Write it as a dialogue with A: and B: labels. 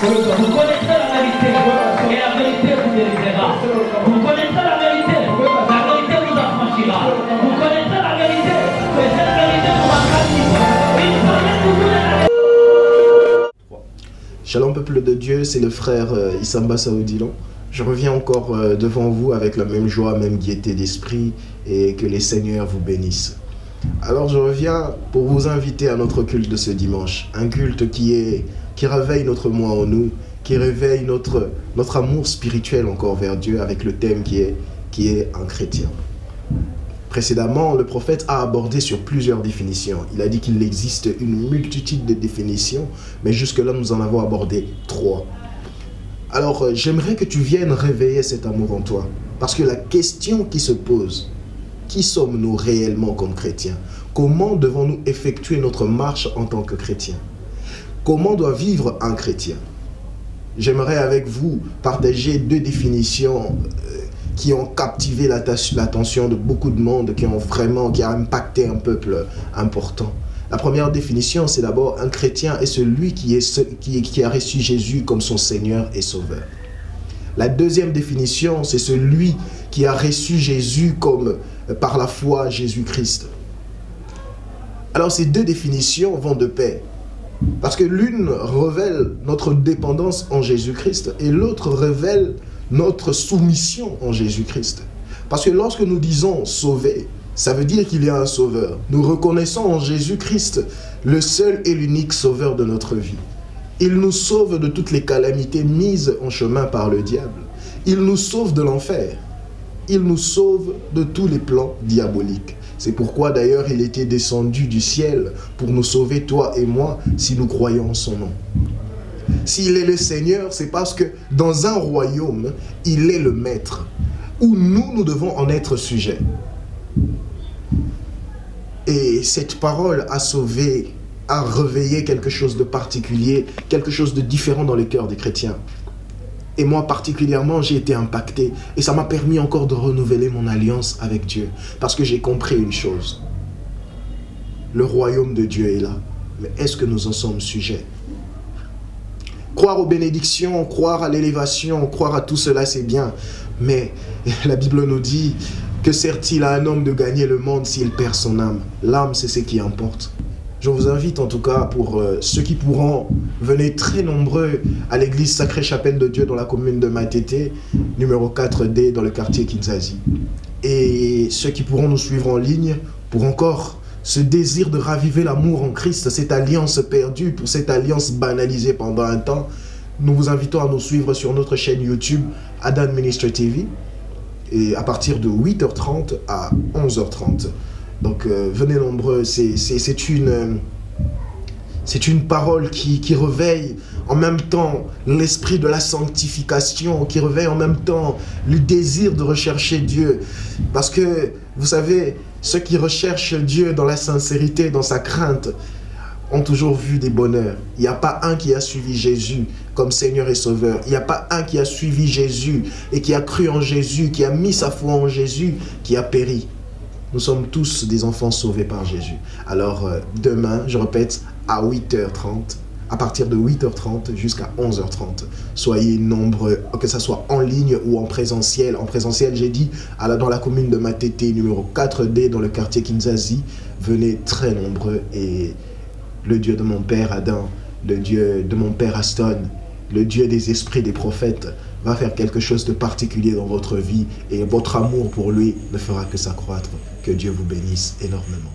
A: Vous connaîtrez la vérité et la vérité vous délivrera. Vous connaîtrez la vérité vous affranchira. Vous connaîtrez la vérité et cette vérité vous rendra libre. Il fallait que vous la vérité.
B: Shalom peuple de Dieu, c'est le frère Issamba Saoudilon. Je reviens encore devant vous avec la même joie, même gaieté d'esprit et que les Seigneurs vous bénissent. Alors je reviens pour vous inviter à notre culte de ce dimanche. Un culte qui réveille notre moi en nous, qui réveille notre amour spirituel encore vers Dieu avec le thème qui est un chrétien. Précédemment, le prophète a abordé sur plusieurs définitions. Il a dit qu'il existe une multitude de définitions, mais jusque-là, nous en avons abordé 3. Alors, j'aimerais que tu viennes réveiller cet amour en toi. Parce que la question qui se pose, qui sommes-nous réellement comme chrétiens? Comment devons-nous effectuer notre marche en tant que chrétiens? Comment doit vivre un chrétien? J'aimerais avec vous partager 2 définitions qui ont captivé l'attention de beaucoup de monde, qui ont impacté un peuple important. La première définition, c'est d'abord un chrétien est celui qui a reçu Jésus comme son Seigneur et Sauveur. La deuxième définition, c'est celui qui a reçu Jésus comme par la foi Jésus-Christ. Alors ces 2 définitions vont de pair. Parce que l'une révèle notre dépendance en Jésus-Christ et l'autre révèle notre soumission en Jésus-Christ. Parce que lorsque nous disons « sauver », ça veut dire qu'il y a un sauveur. Nous reconnaissons en Jésus-Christ le seul et l'unique sauveur de notre vie. Il nous sauve de toutes les calamités mises en chemin par le diable. Il nous sauve de l'enfer. Il nous sauve de tous les plans diaboliques. C'est pourquoi d'ailleurs il était descendu du ciel pour nous sauver, toi et moi, si nous croyons en son nom. S'il est le Seigneur, c'est parce que dans un royaume, il est le maître, où nous devons en être sujets. Et cette parole a sauvé, a réveillé quelque chose de particulier, quelque chose de différent dans les cœurs des chrétiens. Et moi particulièrement, j'ai été impacté. Et ça m'a permis encore de renouveler mon alliance avec Dieu. Parce que j'ai compris une chose. Le royaume de Dieu est là. Mais est-ce que nous en sommes sujets? Croire aux bénédictions, croire à l'élévation, croire à tout cela, c'est bien. Mais la Bible nous dit que sert-il à un homme de gagner le monde s'il perd son âme? L'âme, c'est ce qui importe. Je vous invite en tout cas pour ceux qui pourront, venez très nombreux à l'église Sacrée Chapelle de Dieu dans la commune de Matete, numéro 4D dans le quartier Kinzazi. Et ceux qui pourront nous suivre en ligne pour encore ce désir de raviver l'amour en Christ, cette alliance perdue, pour cette alliance banalisée pendant un temps, nous vous invitons à nous suivre sur notre chaîne YouTube Adan Ministry TV et à partir de 8h30 à 11h30. Donc venez nombreux, c'est une parole qui réveille en même temps l'esprit de la sanctification, qui réveille en même temps le désir de rechercher Dieu. Parce que, vous savez, ceux qui recherchent Dieu dans la sincérité, dans sa crainte, ont toujours vu des bonheurs. Il n'y a pas un qui a suivi Jésus comme Seigneur et Sauveur. Il n'y a pas un qui a suivi Jésus et qui a cru en Jésus, qui a mis sa foi en Jésus, qui a péri. Nous sommes tous des enfants sauvés par Jésus. Alors demain, je répète, à 8h30, à partir de 8h30 jusqu'à 11h30, soyez nombreux, que ce soit en ligne ou en présentiel. En présentiel, j'ai dit, dans la commune de Matete, numéro 4D, dans le quartier Kinzazi, venez très nombreux et le Dieu de mon père Adam, le Dieu de mon père Aston, le Dieu des esprits des prophètes, va faire quelque chose de particulier dans votre vie et votre amour pour lui ne fera que s'accroître. Que Dieu vous bénisse énormément.